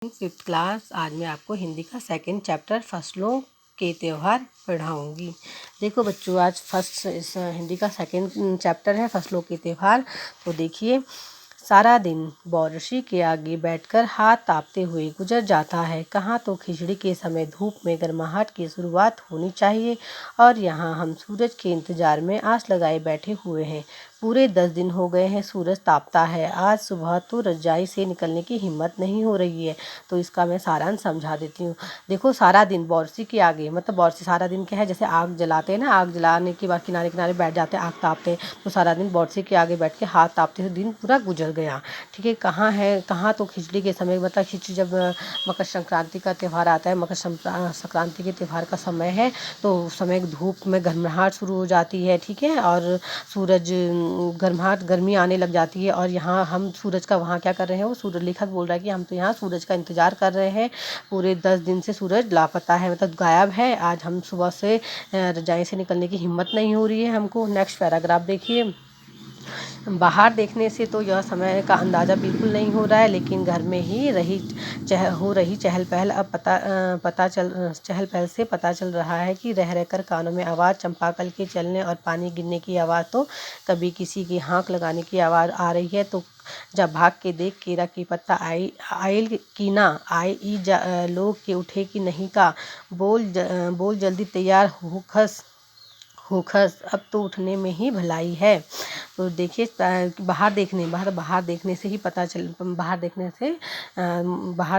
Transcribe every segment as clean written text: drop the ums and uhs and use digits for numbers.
Fifth class. आज मैं आपको हिंदी का सेकंड चैप्टर फसलों के त्यौहार पढ़ाऊंगी। देखो बच्चों, आज हिंदी का सेकंड चैप्टर है फसलों के त्यौहार। तो देखिए, सारा दिन बौरशी के आगे बैठकर हाथ तापते हुए गुजर जाता है। कहाँ तो खिचड़ी के समय धूप में गर्माहट की शुरुआत होनी चाहिए और यहाँ हम सूरज के इंतजार में आस लगाए बैठे हुए हैं। पूरे 10 दिन हो गए हैं सूरज तापता है। आज सुबह तो रजाई से निकलने की हिम्मत नहीं हो रही है। तो इसका मैं सारांश समझा देती हूँ। देखो, सारा दिन बौरसी के आगे, मतलब बौरसी सारा दिन क्या है, जैसे आग जलाते हैं ना, आग जलाने के बाद किनारे किनारे बैठ जाते हैं, आग तापते हैं। तो सारा दिन बौरसी के आगे बैठ के हाथ तापते हुए दिन पूरा गुजर गया। ठीक है, कहाँ तो खिचड़ी के समय, मतलब खिचड़ी जब मकर संक्रांति का त्यौहार आता है, मकर संक्रांति के त्यौहार का समय है, तो उस समय धूप में गर्माहट शुरू हो जाती है। ठीक है, और सूरज गर्मी आने लग जाती है। और यहाँ हम सूरज का वहाँ क्या कर रहे हैं, वो सूरज लेखक बोल रहा है कि हम तो यहाँ सूरज का इंतजार कर रहे हैं। पूरे 10 दिन से सूरज लापता है, मतलब गायब है। आज हम सुबह से रजाई से निकलने की हिम्मत नहीं हो रही है हमको। नेक्स्ट पैराग्राफ देखिए। बाहर देखने से तो यह समय का अंदाज़ा बिल्कुल नहीं हो रहा है, लेकिन घर में ही हो रही चहल पहल अब चहल पहल से पता चल रहा है कि रह रहकर कानों में आवाज़, चंपाकल के चलने और पानी गिरने की आवाज़, तो कभी किसी की हाँक लगाने की आवाज़ आ रही है। तो जब भाग के देख केरा की पत्ता आइल की ना आई लोग के उठे कि नहीं का बोल जल्दी तैयार होखस, अब तो उठने में ही भलाई है। तो देखिए, बाहर देखने से ही पता चल बाहर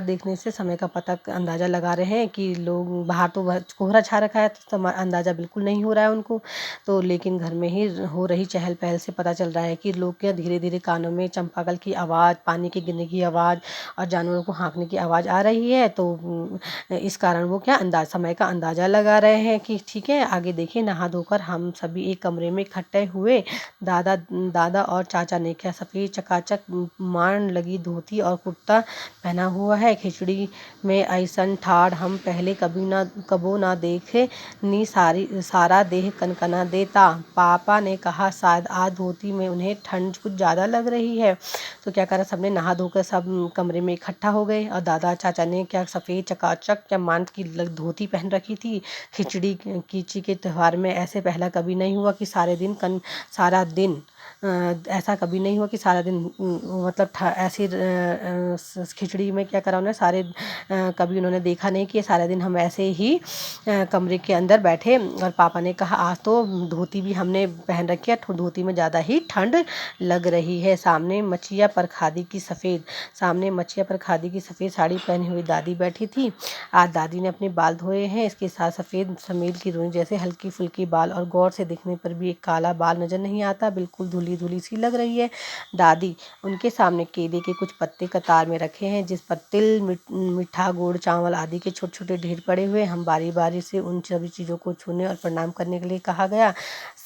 देखने से समय का पता अंदाज़ा लगा रहे हैं कि लोग बाहर तो कोहरा छा रखा है, तो अंदाज़ा बिल्कुल नहीं हो रहा है उनको। तो लेकिन घर में ही हो रही चहल पहल से पता चल रहा है कि लोग क्या धीरे धीरे कानों में चंपाकल की आवाज़, पानी के गिरने की आवाज़ और जानवरों को हाँकने की आवाज़ आ रही है। तो इस कारण वो क्या समय का अंदाज़ा लगा रहे हैं कि ठीक है। आगे देखिए, नहा धोकर हम सभी एक कमरे में इकट्ठे हुए। दादा और चाचा ने क्या सफ़ेद चकाचक मान लगी धोती और कुर्ता पहना हुआ है। खिचड़ी में ऐसन ठाड़ हम पहले कबो ना देखे नी, सारा देह कनकना देता। पापा ने कहा शायद आज धोती में उन्हें ठंड कुछ ज़्यादा लग रही है। तो क्या करा, सबने नहा धोकर सब कमरे में इकट्ठा हो गए। और दादा चाचा ने क्या सफ़ेद चकाचक क्या मान की धोती पहन रखी थी। खिचड़ी के त्यौहार में ऐसे पहला कभी नहीं हुआ कि सारा दिन ऐसा कभी नहीं हुआ कि सारा दिन, मतलब ऐसी खिचड़ी में क्या करा उन्होंने, कभी उन्होंने देखा नहीं कि सारा दिन हम ऐसे ही कमरे के अंदर बैठे। और पापा ने कहा आज तो धोती भी हमने पहन रखी है, धोती में ज़्यादा ही ठंड लग रही है। सामने मच्छिया पर खादी की सफ़ेद साड़ी पहनी हुई दादी बैठी थी। आज दादी ने अपने बाल धोए हैं, इसके साथ सफ़ेद समील की रुई जैसे हल्की फुल्की बाल, और गौर से देखने पर भी एक काला बाल नज़र नहीं आता, बिल्कुल धुली धुली सी लग रही है दादी। उनके सामने केले के कुछ पत्ते कतार में रखे हैं, जिस पर तिल, मीठा गुड़, चावल आदि के छोटे छोटे ढेर पड़े हुए। हम बारी बारी से उन सभी चीज़ों को छूने और प्रणाम करने के लिए कहा गया।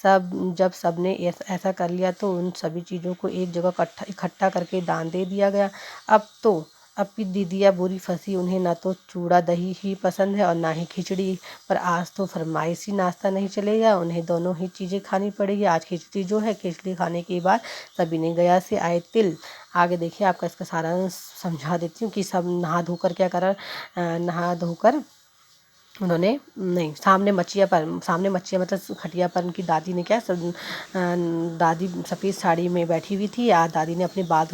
जब सबने ऐसा कर लिया तो उन सभी चीज़ों को एक जगह इकट्ठा करके दान दे दिया गया। अब की दीदिया बुरी फंसी, उन्हें ना तो चूड़ा दही ही पसंद है और ना ही खिचड़ी। पर आज तो फरमाइशी नाश्ता नहीं चलेगा, उन्हें दोनों ही चीज़ें खानी पड़ेगी। आज खिचड़ी जो है, खिचड़ी खाने के बाद सभी ने गया से आए तिल। आगे देखिए, आपका इसका सारा समझा देती हूँ कि सब नहा धोकर क्या करा, नहा धोकर उन्होंने नहीं सामने मच्छिया मतलब खटिया पर उनकी दादी ने क्या दादी सफ़ेद साड़ी में बैठी हुई थी। आज दादी ने अपने बाल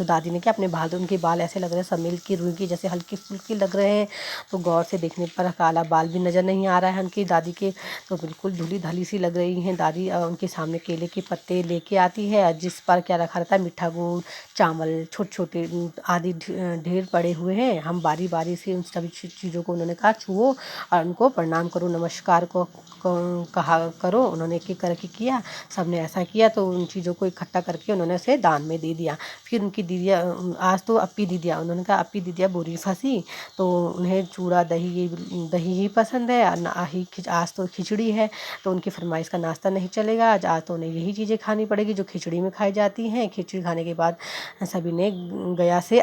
तो उनके बाल ऐसे लग रहे हैं समील की रुई की जैसे हल्की फुल्की लग रहे हैं। तो गौर से देखने पर काला बाल भी नज़र नहीं आ रहा है उनकी दादी के, तो बिल्कुल धुली धली सी लग रही हैं दादी। उनके सामने केले के पत्ते लेके आती है, जिस पर क्या रखा रहता है, मीठा गुड़, चावल, छोटे छोटे आदि ढेर पड़े हुए हैं। हम बारी बारी से उन सभी चीज़ों को उन्होंने कहा छुओ और उनको प्रणाम करो, नमस्कार को कहा करो। उन्होंने एक करके किया, सबने ऐसा किया। तो उन चीज़ों को इकट्ठा करके उन्होंने उसे दान में दे दिया। फिर उनकी दीदिया, आज तो अपी दीदिया, उन्होंने कहा अपी दीदिया बुरी फंसी, तो उन्हें चूड़ा दही ही पसंद है और ना ही आज तो खिचड़ी है, तो उनकी फरमाइश का नाश्ता नहीं चलेगा। आज तो उन्हें यही चीज़ें खानी पड़ेगी जो खिचड़ी में खाई जाती हैं। खिचड़ी खाने के बाद सभी ने गया से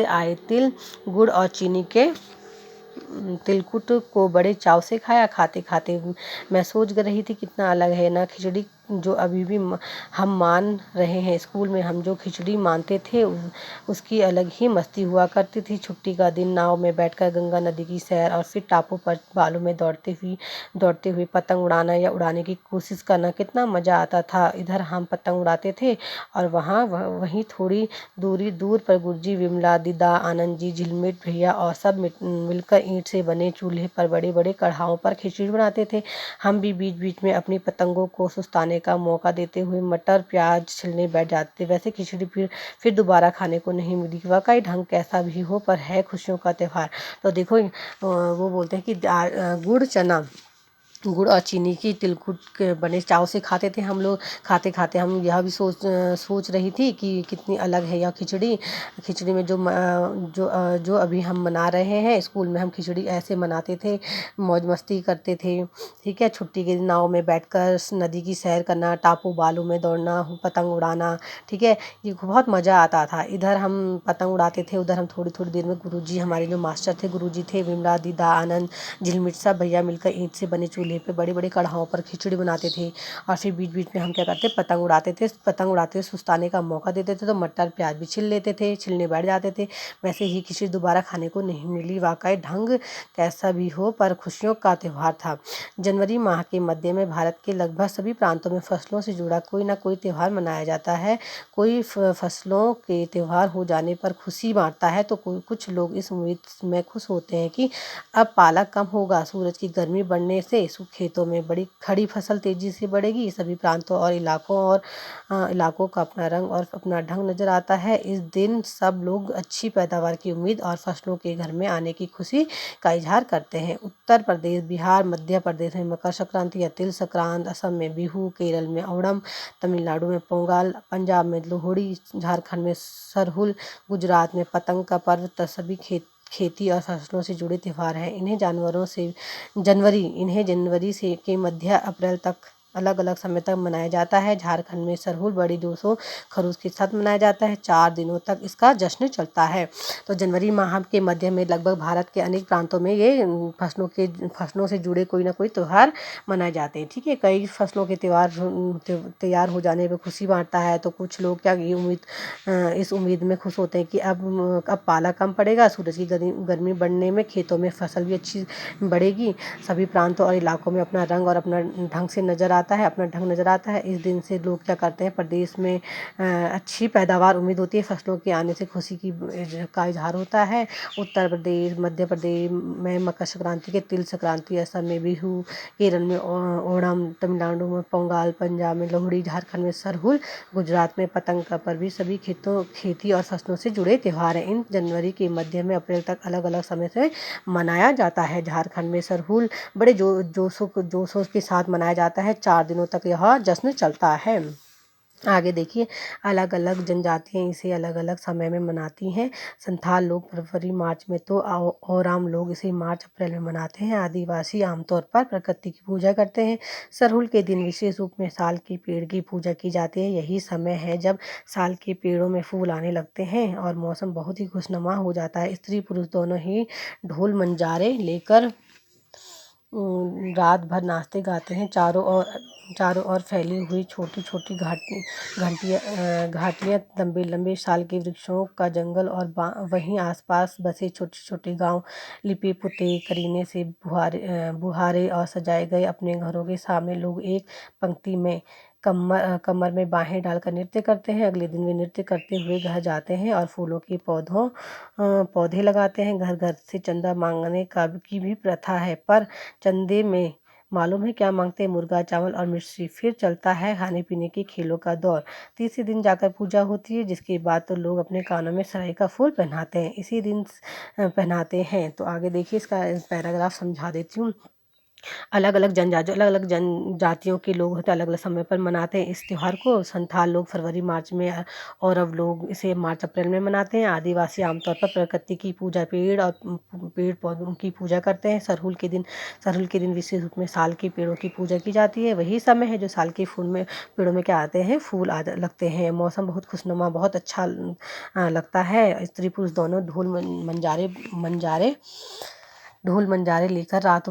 आए तिल, गुड़ और चीनी के तिलकुट को बड़े चाव से खाया। खाते खाते मैं सोच रही थी कितना अलग है ना खिचड़ी जो अभी भी हम मान रहे हैं। स्कूल में हम जो खिचड़ी मानते थे उसकी अलग ही मस्ती हुआ करती थी। छुट्टी का दिन नाव में बैठकर गंगा नदी की सैर और फिर टापू पर बालू में दौड़ते हुए पतंग उड़ाना या उड़ाने की कोशिश करना कितना मज़ा आता था। इधर हम पतंग उड़ाते थे और वहीं थोड़ी दूर पर गुरजी, विमला, दीदा, आनंद जी, झिलमिट भैया और सब मिलकर ईंट से बने चूल्हे पर बड़े बड़े कढ़ाओं पर खिचड़ी बनाते थे। हम भी बीच बीच में अपनी पतंगों को सुस्ताने का मौका देते हुए मटर प्याज छिलने बैठ जाते। वैसे खिचड़ी फिर दोबारा खाने को नहीं मिली। वाकई ढंग कैसा भी हो पर है खुशियों का त्योहार। तो देखो वो बोलते हैं कि गुड़ चना, गुड़ और चीनी की तिलकुट के बने चाव से खाते थे हम लोग। खाते खाते हम यह भी सोच रही थी कि कितनी अलग है यह खिचड़ी। खिचड़ी में जो अभी हम मना रहे हैं, स्कूल में हम खिचड़ी ऐसे मनाते थे, मौज मस्ती करते थे। ठीक है, छुट्टी के दिन नाव में बैठकर नदी की सैर करना, टापू बालू में दौड़ना, पतंग उड़ाना। ठीक है, ये बहुत मज़ा आता था। इधर हम पतंग उड़ाते थे, उधर हम थोड़ी थोड़ी देर में गुरुजी, हमारे जो मास्टर थे गुरुजी थे, विमला, दीदा, आनंद, झिलमिट सब भैया मिलकर ईंट से बने चूल्हे पे बड़े बड़े कढ़ाओं पर खिचड़ी बनाते थे। और फिर बीच बीच में हम क्या करते, पतंग उड़ाते थे। पतंग उड़ाते सुस्ताने का मौका देते थे तो मटर प्याज भी छील लेते थे, छिलने बैठ जाते थे। वैसे ही खिचड़ी दोबारा खाने को नहीं मिली। वाकई ढंग कैसा भी हो पर खुशियों का त्योहार था। जनवरी माह के मध्य में भारत के लगभग सभी प्रांतों में फसलों से जुड़ा कोई ना कोई त्योहार मनाया जाता है। कोई फसलों के त्योहार हो जाने पर खुशी बांटता है तो कुछ लोग इस उम्मीद में खुश होते हैं कि अब पाला कम होगा। सूरज की गर्मी बढ़ने से खेतों में बड़ी खड़ी फसल तेजी से बढ़ेगी। सभी प्रांतों और इलाकों का अपना रंग और अपना ढंग नजर आता है। इस दिन सब लोग अच्छी पैदावार की उम्मीद और फसलों के घर में आने की खुशी का इजहार करते हैं। उत्तर प्रदेश, बिहार, मध्य प्रदेश में मकर संक्रांति या तिल संक्रांत, असम में बिहू, केरल में ओणम, तमिलनाडु में पोंगल, पंजाब में लोहड़ी, झारखंड में सरहुल, गुजरात में पतंग का पर्व सभी खेती और फसलों से जुड़े त्योहार हैं। इन्हें जनवरी से के मध्य अप्रैल तक अलग अलग समय तक मनाया जाता है। झारखंड में सरहुल बड़ी जोशो खरूश के साथ मनाया जाता है। 4 दिनों तक इसका जश्न चलता है। तो जनवरी माह के मध्य में लगभग भारत के अनेक प्रांतों में ये फसलों से जुड़े कोई ना कोई त्यौहार मनाए जाते हैं। ठीक है, कई फसलों के तैयार हो जाने पर खुशी बांटता है तो कुछ लोग इस उम्मीद में खुश होते हैं कि अब पाला कम पड़ेगा, सूरज की गर्मी बढ़ने में खेतों में फसल भी अच्छी बढ़ेगी। सभी प्रांतों और इलाकों में अपना रंग और अपना ढंग नजर आता है। इस दिन से लोग क्या करते हैं, प्रदेश में अच्छी पैदावार उम्मीद होती है। फसलों के आने से खुशी का इजहार होता है। उत्तर प्रदेश, मध्य प्रदेश में मकर संक्रांति के तिल संक्रांति, असम में बिहू, केरल में ओणम, तमिलनाडु में पोंगल, पंजाब में लोहड़ी, झारखंड में सरहुल, गुजरात में पतंग का पर्व भी सभी खेती और फसलों से जुड़े त्योहार हैं। इन जनवरी के मध्य में अप्रैल तक अलग अलग समय से मनाया जाता है। झारखंड में सरहुल बड़े जोशों के साथ मनाया जाता है। 4 दिनों तक यह जश्न चलता है। आगे देखिए, अलग अलग जनजातियाँ इसे अलग अलग समय में मनाती हैं। संथाल लोग फरवरी मार्च में तो और आम लोग इसे मार्च अप्रैल में मनाते हैं। आदिवासी आमतौर पर प्रकृति की पूजा करते हैं। सरहुल के दिन विशेष रूप में साल के पेड़ की पूजा की जाती है। यही समय है जब साल के पेड़ों में फूल आने लगते हैं और मौसम बहुत ही खुशनुमा हो जाता है। स्त्री पुरुष दोनों ही ढोल मंजारे लेकर रात भर नाचते गाते हैं। चारों ओर फैली हुई छोटी छोटी घाटियाँ, लंबे लंबे साल के वृक्षों का जंगल और वहीं आसपास बसे छोटे छोटे गांव लिपे पुते करीने से बुहारे और सजाए गए अपने घरों के सामने लोग एक पंक्ति में कमर में बाहें डालकर नृत्य करते हैं। अगले दिन वे नृत्य करते हुए घर जाते हैं और फूलों के पौधे लगाते हैं। घर घर से चंदा मांगने की भी प्रथा है, पर चंदे में मालूम है क्या मांगते हैं? मुर्गा, चावल और मिर्ची। फिर चलता है खाने पीने के खेलों का दौर। तीसरे दिन जाकर पूजा होती है, जिसके बाद तो लोग अपने कानों में सराय का फूल पहनाते हैं। इसी दिन पहनाते हैं। तो आगे देखिए, इसका पैराग्राफ समझा देती हूँ। अलग अलग जनजातियों के लोग होते हैं, अलग अलग समय पर मनाते हैं इस त्यौहार को। संथाल लोग फरवरी मार्च में और अब लोग इसे मार्च अप्रैल में मनाते हैं। आदिवासी आमतौर पर प्रकृति की पूजा, पेड़ पौधों की पूजा करते हैं। सरहुल के दिन विशेष रूप में साल के पेड़ों की पूजा की जाती है। वही समय है जो साल के पेड़ों में क्या आते हैं, फूल लगते हैं। मौसम बहुत खुशनुमा, बहुत अच्छा लगता है। स्त्री पुरुष दोनों ढोल मंजारे ढोल मंजारे लेकर रात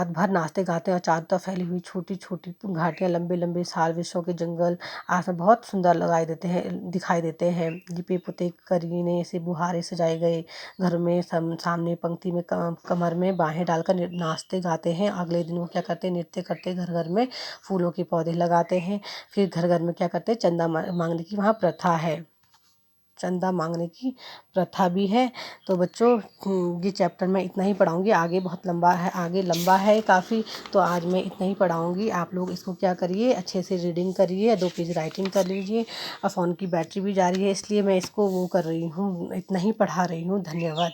भर नाचते गाते और चारों तरफ फैली हुई छोटी छोटी घाटियाँ, लंबे लंबे साल, वृक्षों के जंगल आसमान बहुत सुंदर दिखाई देते हैं। दीपे पुते करीने से बुहारे सजाए गए घर में सामने पंक्ति में कमर में बाहें डालकर नाचते गाते हैं। अगले दिन वो क्या करते हैं, नृत्य करते घर घर में फूलों के पौधे लगाते हैं। फिर घर घर में क्या करते हैं, चंदा मांगने की वहाँ प्रथा है, चंदा मांगने की प्रथा भी है। तो बच्चों ये चैप्टर मैं इतना ही पढ़ाऊँगी, आगे बहुत लंबा है, आगे लंबा है काफ़ी, तो आज मैं इतना ही पढ़ाऊँगी। आप लोग इसको क्या करिए, अच्छे से रीडिंग करिए, 2 पेज राइटिंग कर लीजिए। और फ़ोन की बैटरी भी जा रही है, इसलिए मैं इसको वो कर रही हूँ, इतना ही पढ़ा रही हूँ। धन्यवाद।